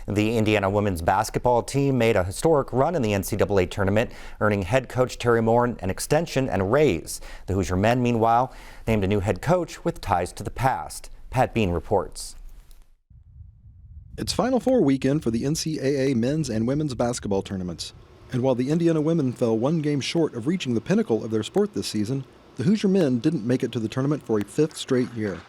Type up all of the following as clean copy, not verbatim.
The Indiana women's basketball team made a historic run in the NCAA tournament, earning head coach Teri Moren an extension and a raise. The Hoosier men, meanwhile, named a new head coach with ties to the past. Pat Bean reports. It's Final Four weekend for the NCAA men's and women's basketball tournaments. And while the Indiana women fell one game short of reaching the pinnacle of their sport this season, the Hoosier men didn't make it to the tournament for a fifth straight year.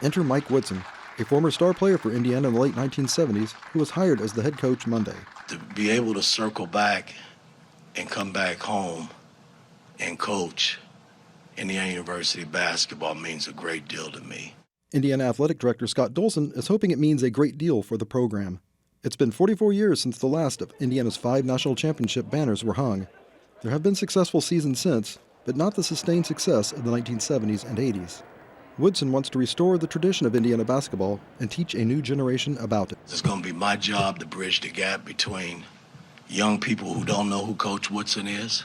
Enter Mike Woodson, a former star player for Indiana in the late 1970s, who was hired as the head coach Monday. To be able to circle back and come back home and coach Indiana University basketball means a great deal to me. Indiana Athletic Director Scott Dolson is hoping it means a great deal for the program. It's been 44 years since the last of Indiana's 5 national championship banners were hung. There have been successful seasons since, but not the sustained success of the 1970s and 80s. Woodson wants to restore the tradition of Indiana basketball and teach a new generation about it. It's going to be my job to bridge the gap between young people who don't know who Coach Woodson is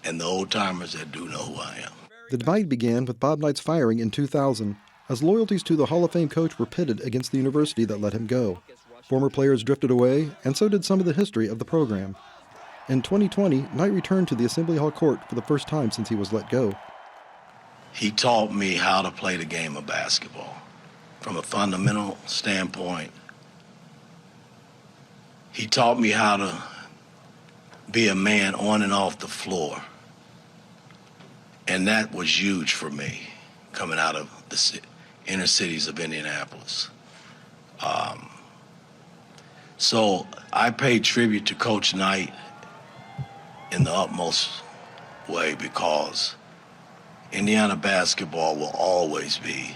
and the old-timers that do know who I am. The divide began with Bob Knight's firing in 2000, as loyalties to the Hall of Fame coach were pitted against the university that let him go. Former players drifted away, and so did some of the history of the program. In 2020, Knight returned to the Assembly Hall court for the first time since he was let go. He taught me how to play the game of basketball from a fundamental standpoint. He taught me how to be a man on and off the floor. And that was huge for me coming out of the inner cities of Indianapolis. So I paid tribute to Coach Knight in the utmost way because Indiana basketball will always be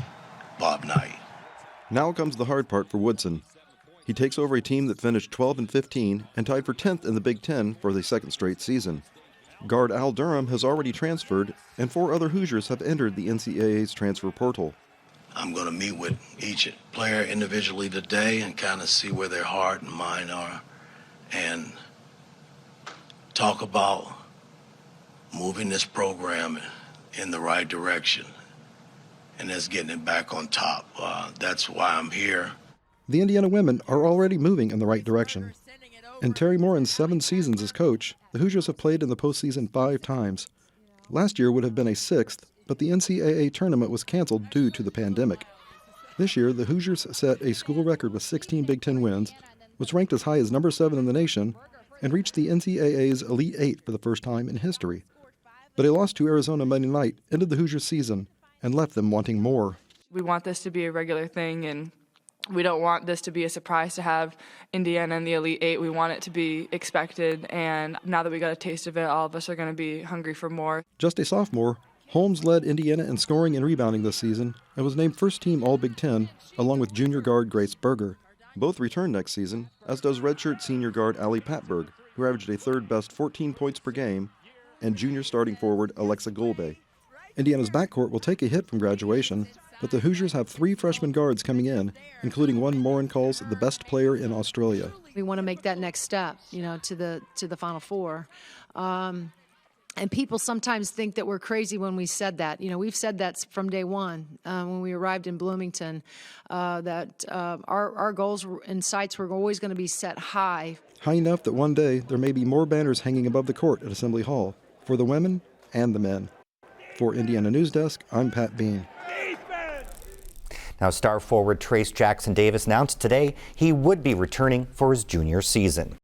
Bob Knight. Now comes the hard part for Woodson. He takes over a team that finished 12-15 and tied for 10th in the Big Ten for the second straight season. Guard Al Durham has already transferred, and 4 other Hoosiers have entered the NCAA's transfer portal. I'm going to meet with each player individually today and kind of see where their heart and mind are and talk about moving this program in the right direction, and that's getting it back on top. That's why I'm here. The Indiana women are already moving in the right direction. In Teri Moren's 7 seasons as coach, the Hoosiers have played in the postseason 5 times. Last year would have been a 6th, but the NCAA tournament was canceled due to the pandemic. This year, the Hoosiers set a school record with 16 Big Ten wins, was ranked as high as number 7 in the nation, and reached the NCAA's Elite 8 for the first time in history. But a loss to Arizona Monday night ended the Hoosiers' season and left them wanting more. We want this to be a regular thing, and we don't want this to be a surprise to have Indiana in the Elite 8. We want it to be expected, and now that we got a taste of it, all of us are going to be hungry for more. Just a sophomore, Holmes led Indiana in scoring and rebounding this season and was named first team All-Big Ten, along with junior guard Grace Berger. Both return next season, as does redshirt senior guard Allie Patberg, who averaged a third-best 14 points per game, and junior starting forward Alexa Golbe. Indiana's backcourt will take a hit from graduation, but the Hoosiers have 3 freshman guards coming in, including one Moren calls the best player in Australia. We want to make that next step, to the Final Four. And people sometimes think that we're crazy when we said that. We've said that from day one when we arrived in Bloomington, that our goals and sights were always going to be set high. High enough that one day there may be more banners hanging above the court at Assembly Hall for the women and the men. For Indiana Newsdesk, I'm Pat Bean. Now, star forward Trace Jackson Davis announced today he would be returning for his junior season.